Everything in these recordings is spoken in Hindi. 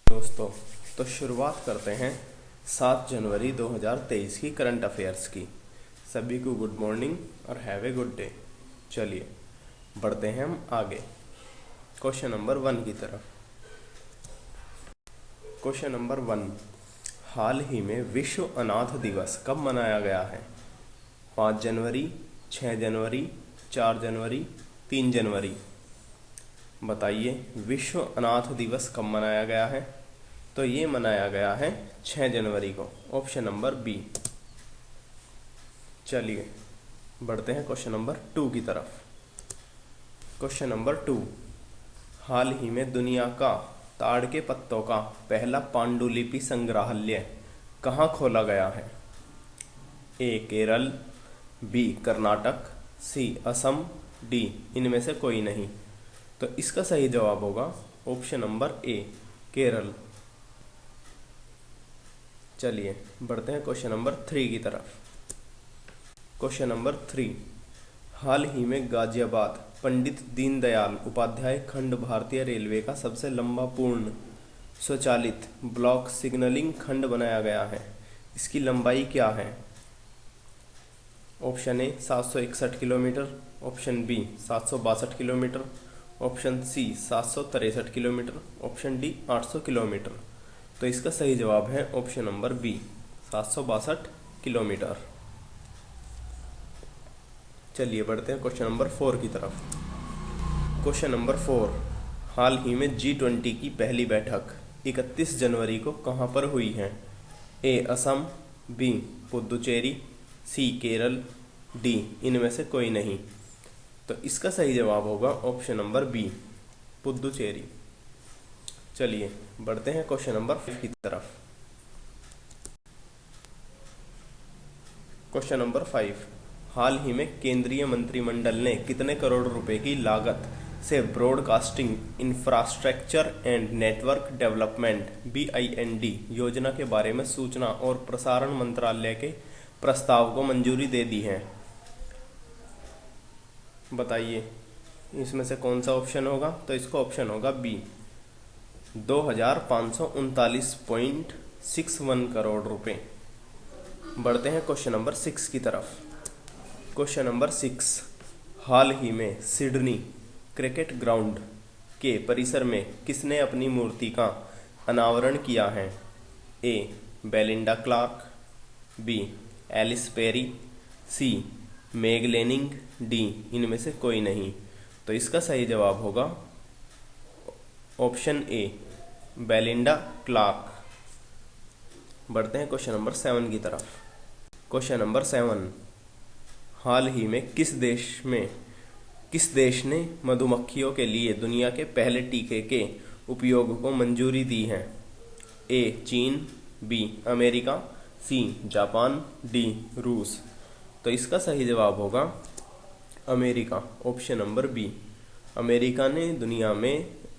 दोस्तों, तो शुरुआत करते हैं 7 जनवरी 2023 की करंट अफेयर्स की। सभी को गुड मॉर्निंग और हैव ए गुड डे। चलिए बढ़ते हैं हम आगे क्वेश्चन नंबर 1 की तरफ। क्वेश्चन नंबर 1, हाल ही में विश्व अनाथ दिवस कब मनाया गया है? 5 जनवरी, 6 जनवरी, 4 जनवरी, 3 जनवरी। बताइए विश्व अनाथ दिवस कब मनाया गया है? तो ये मनाया गया है 6 जनवरी को, ऑप्शन नंबर बी। चलिए बढ़ते हैं क्वेश्चन नंबर 2 की तरफ। क्वेश्चन नंबर 2, हाल ही में दुनिया का ताड़ के पत्तों का पहला पांडुलिपि संग्रहालय कहाँ खोला गया है? ए केरल, बी कर्नाटक, सी असम, डी इनमें से कोई नहीं। तो इसका सही जवाब होगा ऑप्शन नंबर ए केरल। चलिए बढ़ते हैं क्वेश्चन नंबर 3 की तरफ। क्वेश्चन नंबर 3, हाल ही में गाजियाबाद पंडित दीनदयाल उपाध्याय खंड भारतीय रेलवे का सबसे लंबा पूर्ण स्वचालित ब्लॉक सिग्नलिंग खंड बनाया गया है। इसकी लंबाई क्या है? Option A 761 kilometre, option B 762 kilometre, option C 763 kilometre, option D 800 kilometre. तो इसका सही जवाब है ऑप्शन नंबर बी 762 किलोमीटर। चलिए बढ़ते हैं क्वेश्चन नंबर 4 की तरफ। क्वेश्चन नंबर 4, हाल ही में G20 की पहली बैठक 31 जनवरी को कहां पर हुई है? ए असम, बी पुदुचेरी, सी केरल, डी इनमें से कोई नहीं। तो इसका सही जवाब होगा ऑप्शन नंबर बी पुदुचेरी। चलिए बढ़ते हैं क्वेश्चन नंबर 5 की तरफ। क्वेश्चन नंबर 5, हाल ही में केंद्रीय मंत्रिमंडल ने कितने करोड़ रुपए की लागत से broadcasting infrastructure and network development BIND योजना के बारे में सूचना और प्रसारण मंत्रालय के प्रस्ताव को मंजूरी दे दी है? बताइए इसमें से कौन सा ऑप्शन होगा? तो इसका ऑप्शन होगा बी 2539.61 करोड़ रुपए। बढ़ते हैं क्वेश्चन नंबर 6 की तरफ। क्वेश्चन नंबर 6, हाल ही में सिडनी क्रिकेट ग्राउंड के परिसर में किसने अपनी मूर्ति का अनावरण किया है? A Belinda Clarke, B Ellis Perry, C Meg Lanning, D इनमें से कोई नहीं। तो इसका सही जवाब होगा ऑप्शन ए बेलिंडा क्लार्क। बढ़ते हैं क्वेश्चन नंबर 7 की तरफ। क्वेश्चन नंबर 7, हाल ही में किस देश ने मधुमक्खियों के लिए दुनिया के पहले टीके के उपयोग को मंजूरी दी है? ए चीन, B America, C Japan, D रूस। तो इसका सही जवाब होगा America, option number B.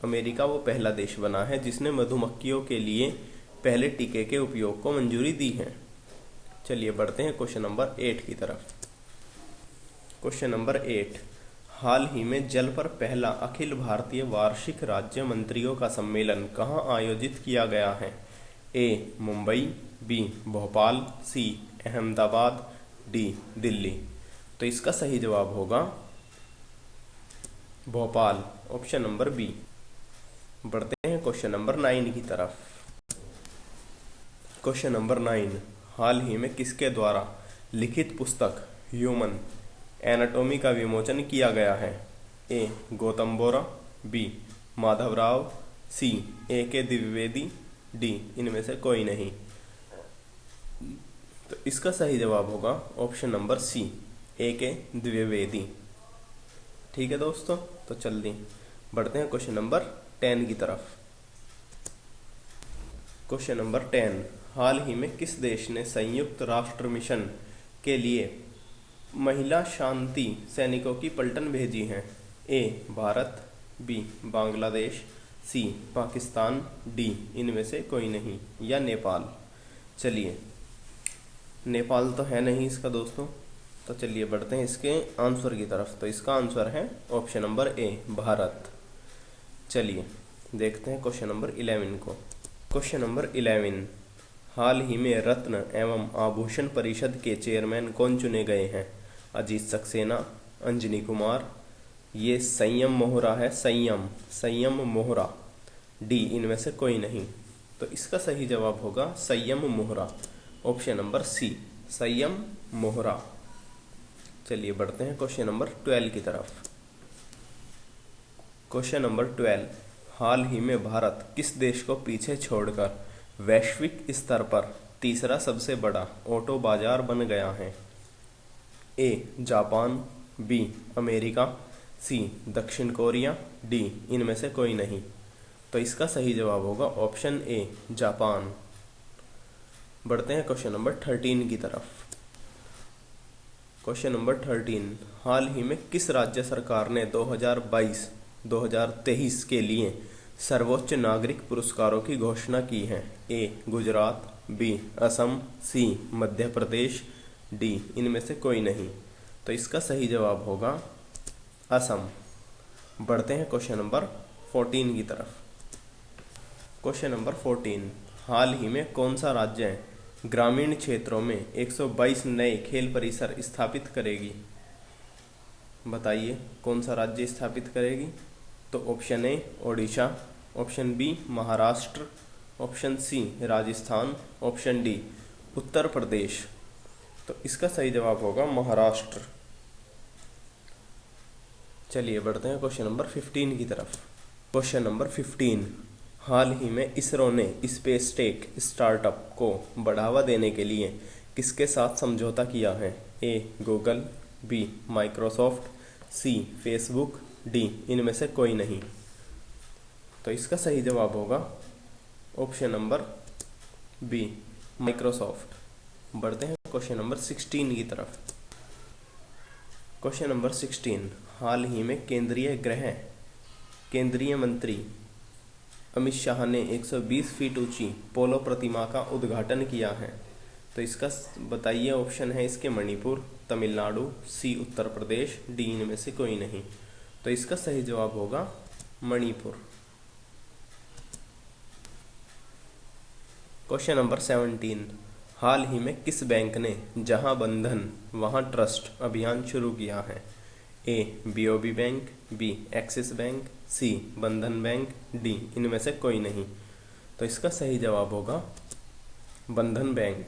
America वो पहला देश बना है जिसने मधुमक्खियों के लिए पहले टीके के उपयोग को मंजूरी दी है। चलिए बढ़ते हैं क्वेश्चन नंबर 8 की तरफ। क्वेश्चन नंबर 8, हाल ही में जल पर पहला अखिल भारतीय वार्षिक राज्य मंत्रियों का सम्मेलन कहाँ आयोजित किया गया है? ए मुंबई, बी भोपाल, सी अहमदाबाद, डी दिल्ली। तो इसका सही जवाब होगा भोपाल, ऑप्शन नंबर बी। बढ़ते हैं क्वेश्चन नंबर 9 की तरफ। क्वेश्चन नंबर 9, हाल ही में किसके द्वारा लिखित पुस्तक ह्यूमन एनाटॉमी का विमोचन किया गया है? A Gautam Bora, B Madhavrao, C AK Dwivedi, D इनमें से कोई नहीं। तो इसका सही जवाब होगा option number C AK Dwivedi. ठीक है दोस्तों, तो जल्दी बढ़ते हैं क्वेश्चन नंबर 10 की तरफ। क्वेश्चन नंबर 10, हाल ही में किस देश ने संयुक्त राष्ट्र मिशन के लिए महिला शांति सैनिकों की पलटन भेजी है? ए भारत, बी बांग्लादेश, सी पाकिस्तान, डी इनमें से कोई नहीं, या नेपाल। चलिए नेपाल तो है नहीं इसका दोस्तों। तो चलिए बढ़ते हैं इसके आंसर की तरफ। तो इसका आंसर है ऑप्शन नंबर ए भारत। चलिए देखते हैं क्वेश्चन नंबर 11 को। क्वेश्चन नंबर 11, हाल ही में रत्न एवं आभूषण परिषद के चेयरमैन कौन चुने गए हैं? अजीत सक्सेना, अंजनी कुमार, ये संयम मोहरा है, संयम मोहरा, डी इनमें से कोई नहीं। तो इसका सही जवाब होगा संयम मोहरा, ऑप्शन नंबर सी, संयम मोहरा। चलिए बढ़ते हैं क्वेश्चन नंबर 12 की तरफ। क्वेश्चन नंबर 12, हाल ही में भारत किस देश को पीछे छोड़कर वैश्विक स्तर पर तीसरा सबसे बड़ा ऑटो बाजार बन गया है? ए जापान, बी अमेरिका, सी दक्षिण कोरिया, डी इनमें से कोई नहीं। तो इसका सही जवाब होगा ऑप्शन ए जापान। बढ़ते हैं क्वेश्चन नंबर 13 की तरफ। क्वेश्चन नंबर 13, हाल ही में किस राज्य सरकार ने 2022-2023 के लिए सर्वोच्च नागरिक पुरस्कारों की घोषणा की है? ए गुजरात, बी असम, सी मध्य प्रदेश, डी इनमें से कोई नहीं। तो इसका सही जवाब होगा असम। बढ़ते हैं क्वेश्चन नंबर 14 की तरफ। क्वेश्चन नंबर 14, हाल ही में कौन सा राज्य ग्रामीण क्षेत्रों में 122 नए खेल परिसर स्थापित करेगी? बताइए कौन सा राज्य स्थापित करेगी? तो option A Odisha, option B Maharashtra, option C Rajasthan, option D Uttar Pradesh. तो इसका सही जवाब होगा महाराष्ट्र। चलिए बढ़ते हैं क्वेश्चन नंबर 15 की तरफ। क्वेश्चन नंबर 15, हाल ही में इसरो ने स्पेस टेक स्टार्टअप को बढ़ावा देने के लिए किसके साथ समझौता किया है? ए गूगल, बी माइक्रोसॉफ्ट, सी फेसबुक, डी इनमें से कोई नहीं। तो इसका सही जवाब होगा ऑप्शन नंबर बी माइक्रोसॉफ्ट। बढ़ते हैं क्वेश्चन नंबर 16 की तरफ। क्वेश्चन नंबर 16, हाल ही में केंद्रीय मंत्री अमित शाह ने 120 फीट ऊंची पोलो प्रतिमा का उद्घाटन किया है। तो इसका बताइए, ऑप्शन है इसके मणिपुर, तमिलनाडु, सी उत्तर प्रदेश, डी इनमें से कोई नहीं। तो इसका सही जवाब होगा मणिपुर। क्वेश्चन नंबर 17, हाल ही में किस बैंक ने जहां बंधन वहां ट्रस्ट अभियान शुरू किया है? A BOB bank, B Axis bank, C Bandhan bank, D इनमें से कोई नहीं। तो इसका सही जवाब होगा बंधन बैंक।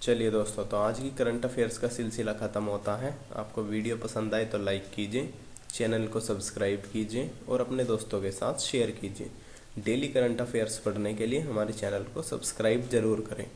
चलिए दोस्तों, तो आज की करंट अफेयर्स का सिलसिला ख़त्म होता है। आपको वीडियो पसंद आए तो लाइक कीजिए, चैनल को सब्सक्राइब कीजिए और अपने दोस्तों के साथ शेयर कीजिए। डेली करंट अफेयर्स पढ़ने के लिए हमारे चैनल को सब्सक्राइब जरूर करें।